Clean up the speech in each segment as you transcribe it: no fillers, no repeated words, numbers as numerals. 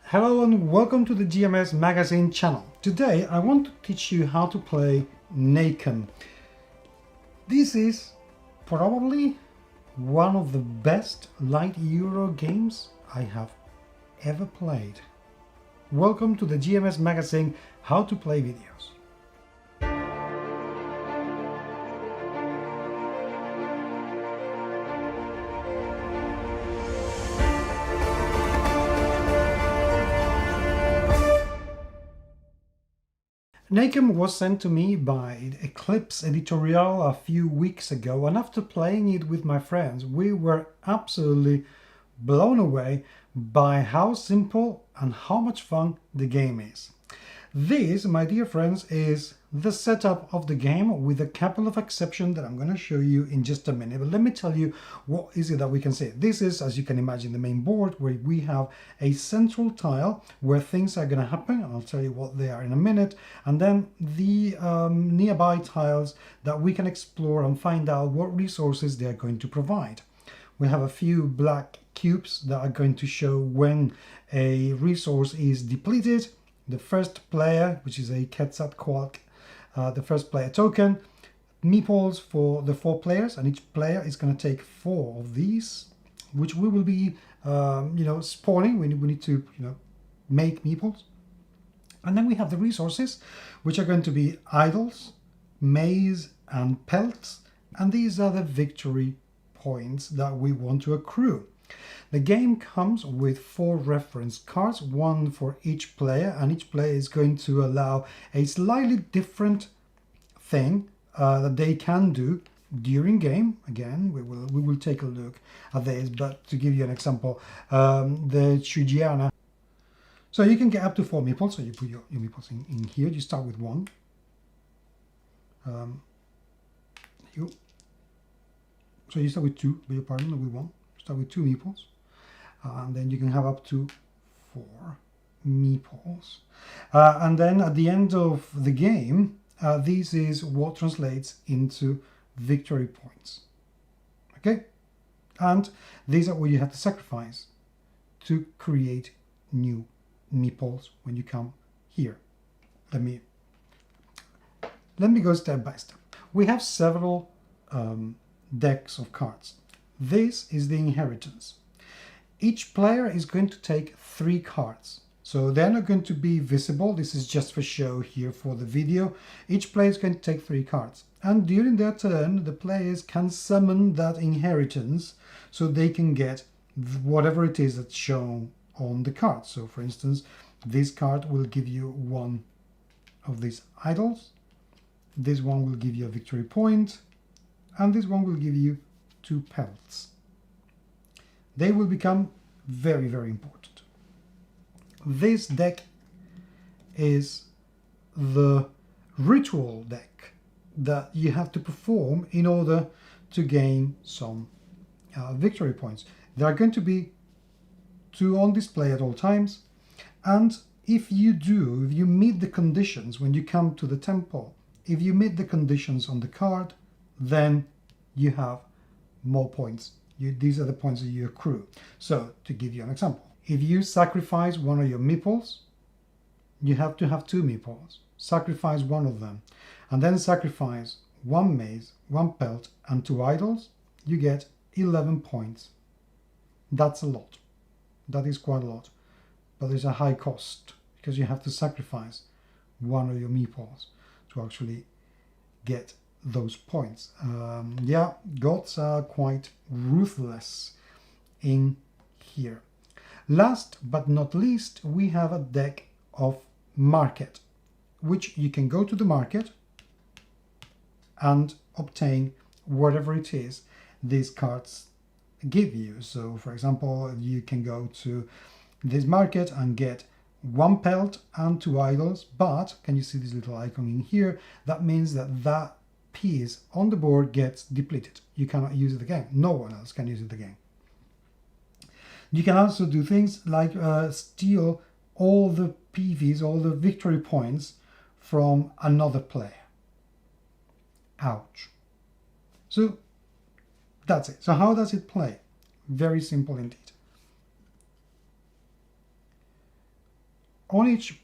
Hello and welcome to the GMS Magazine channel. Today I want to teach you how to play Nakum. This is probably one of the best light Euro games I have ever played. Welcome to the GMS Magazine How to Play videos. Nakum was sent to me by Eclipse Editorial a few weeks ago, and after playing it with my friends, we were absolutely blown away by how simple and how much fun the game is. This, my dear friends, is the setup of the game with a couple of exceptions that I'm going to show you in just a minute. But let me tell you what is it that we can see. This is, as you can imagine, the main board where we have a central tile where things are going to happen. I'll tell you what they are in a minute. And then the nearby tiles that we can explore and find out what resources they are going to provide. We have a few black cubes that are going to show when a resource is depleted. The first player, which is a Quetzalcoatl, the first player token, meeples for the 4 players, and each player is going to take 4 of these, which we will be, spawning. We need to, make meeples. And then we have the resources, which are going to be idols, maize, and pelts, and these are the victory points that we want to accrue. The game comes with 4 reference cards, one for each player, and each player is going to allow a slightly different thing that they can do during game. Again, we will take a look at this, but to give you an example, the Chugiana. So you can get up to 4 meeples, so you put your meeples in here. You start with 1. So you start with 2, beg your pardon, not with 1. Start with 2 meeples. And then you can have up to 4 meeples. And then at the end of the game, this is what translates into victory points. Okay? And these are what you have to sacrifice to create new meeples when you come here. Let me go step by step. We have several decks of cards. This is the inheritance. Each player is going to take 3 cards. So they're not going to be visible. This is just for show here for the video. Each player is going to take 3 cards. And during their turn, the players can summon that inheritance so they can get whatever it is that's shown on the card. So for instance, this card will give you 1 of these idols. This one will give you a victory point. And this one will give you 2 pelts. They will become very, very important. This deck is the ritual deck that you have to perform in order to gain some victory points. There are going to be 2 on display at all times, and if you meet the conditions when you come to the temple, if you meet the conditions on the card, then you have more points. These are the points that you accrue. So, to give you an example, if you sacrifice one of your meeples, you have to have 2 meeples. Sacrifice one of them, and then sacrifice 1 maize, 1 pelt, and 2 idols, you get 11 points. That's a lot. That is quite a lot. But there's a high cost, because you have to sacrifice one of your meeples to actually get those points. Gods are quite ruthless in here. Last but not least, we have a deck of market, which you can go to the market and obtain whatever it is these cards give you. So for example, you can go to this market and get 1 pelt and 2 idols, but can you see this little icon in here? That means that piece on the board gets depleted. You cannot use it again. No one else can use it again. You can also do things like steal all the PVs, all the victory points from another player. Ouch. So that's it. So how does it play? Very simple indeed. on each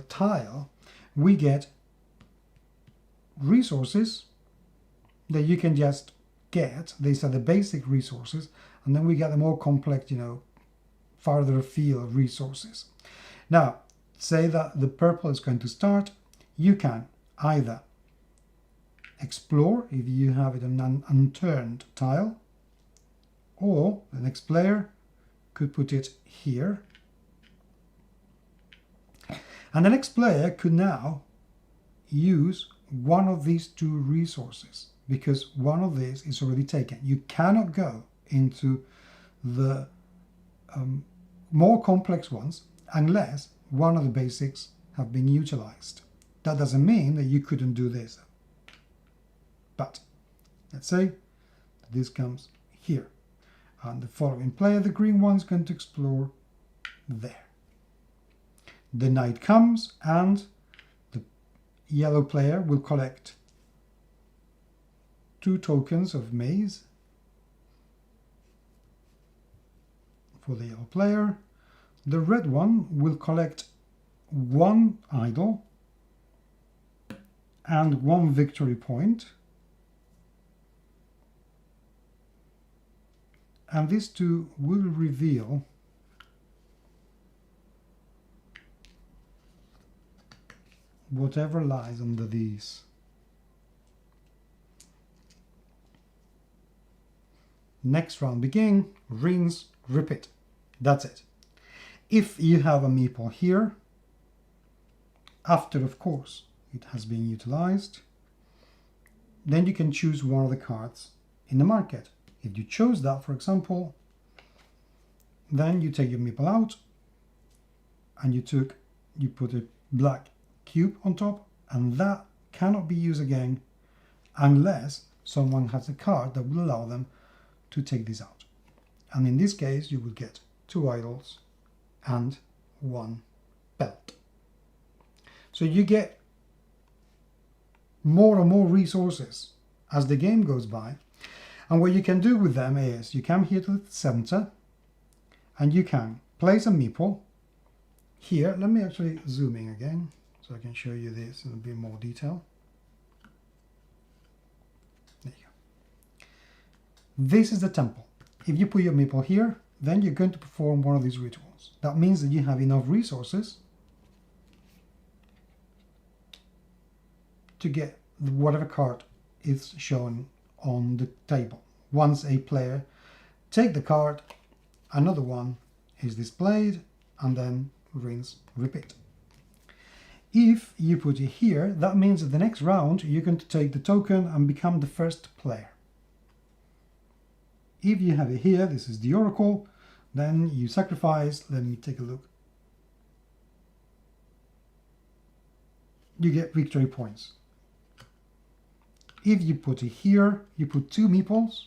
tile we get resources that you can just get. These are the basic resources, and then we get the more complex, you know, farther afield resources. Now, say that the purple is going to start. You can either explore if you have it on an unturned tile, or the next player could put it here. And the next player could now use one of these two resources, because one of these is already taken. You cannot go into the more complex ones unless one of the basics have been utilized. That doesn't mean that you couldn't do this. But let's say this comes here, and the following player, the green one, is going to explore there. The night comes and the yellow player will collect 2 tokens of maize for the yellow player. The red one will collect 1 idol and 1 victory point. And these two will reveal whatever lies under these. Next round begin, rinse, repeat. That's it. If you have a meeple here, after of course it has been utilized, then you can choose one of the cards in the market. If you chose that, for example, then you take your meeple out and you put a black cube on top, and that cannot be used again unless someone has a card that will allow them to take this out. And in this case, you will get 2 idols and 1 belt. So you get more and more resources as the game goes by. And what you can do with them is you come here to the center and you can place a meeple here. Let me actually zoom in again so I can show you this in a bit more detail. There you go. This is the temple. If you put your meeple here, then you're going to perform one of these rituals. That means that you have enough resources to get whatever card is shown on the table. Once a player take the card, another one is displayed, and then rinse, repeat. If you put it here, that means that the next round you're going to take the token and become the first player. If you have it here, this is the oracle, then you sacrifice. Let me take a look. You get victory points. If you put it here, you put 2 meeples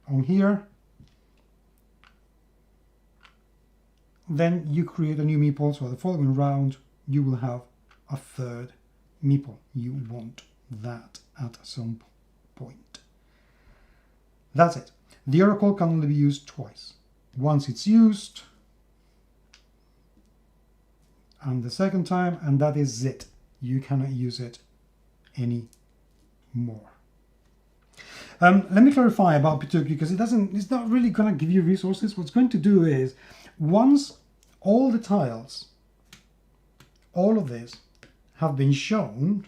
on here, then you create a new meeple, so the following round you will have a 3rd meeple. You want that at some point. That's it. The oracle can only be used twice. Once it's used, and the second time, and that is it. You cannot use it any more. Let me clarify about Pituk, because it's not really going to give you resources. What's going to do is, once all the tiles, all of this, have been shown,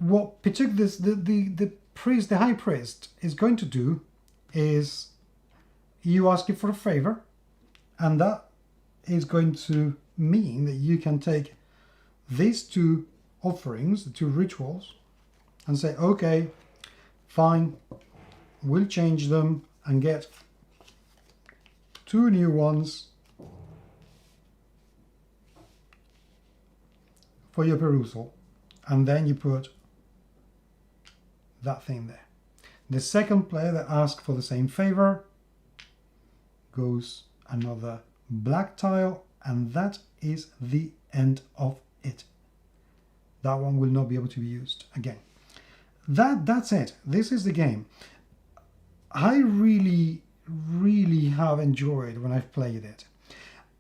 what Pituk, the priest, the high priest, is going to do is you ask it for a favor, and that is going to mean that you can take these 2 offerings, the 2 rituals, and say, okay, fine, we'll change them and get 2 new ones for your perusal. And then you put that thing there. The second player that asks for the same favor goes another black tile, and that is the end of it. That one will not be able to be used again. That's it. This is the game. I really have enjoyed when I've played it.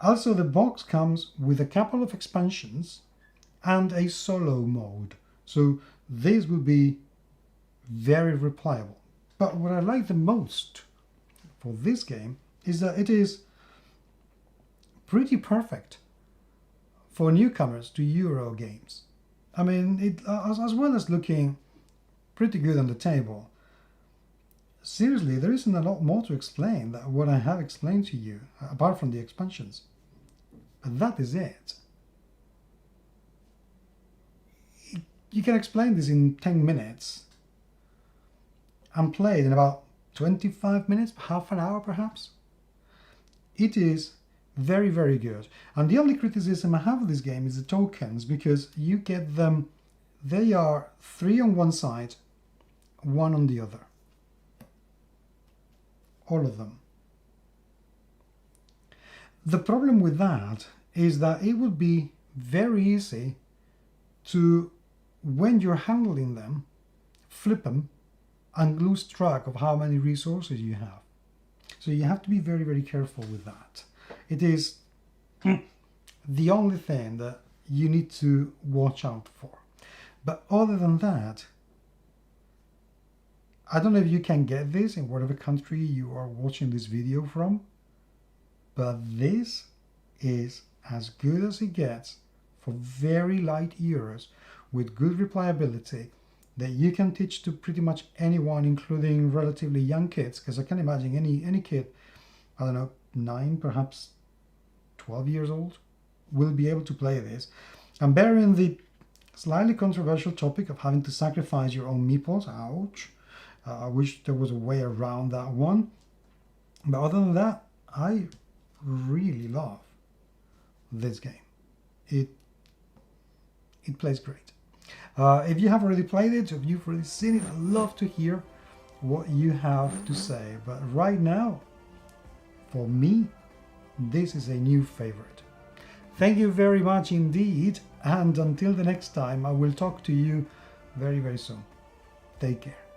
Also, the box comes with a couple of expansions and a solo mode. So this will be very replayable. But what I like the most for this game is that it is pretty perfect for newcomers to Euro games. I mean, it as well as looking pretty good on the table. Seriously, there isn't a lot more to explain than what I have explained to you, apart from the expansions. But that is it. You can explain this in 10 minutes and play it in about 25 minutes, half an hour perhaps. It is very, very good. And the only criticism I have of this game is the tokens, because you get them, they are 3 on one side, 1 on the other. All of them. The problem with that is that it would be very easy to, when you're handling them, flip them and lose track of how many resources you have. So you have to be very, very careful with that. It is the only thing that you need to watch out for. But other than that, I don't know if you can get this in whatever country you are watching this video from, but this is as good as it gets for very light Euros with good replayability that you can teach to pretty much anyone, including relatively young kids, because I can imagine any kid, I don't know, 9, perhaps 12 years old, will be able to play this. And bearing the slightly controversial topic of having to sacrifice your own meeples, ouch, I wish there was a way around that one. But other than that, I really love this game. It plays great. If you have already played it, if you've already seen it, I'd love to hear what you have to say. But right now, for me, this is a new favorite. Thank you very much indeed, and until the next time, I will talk to you very, very soon. Take care.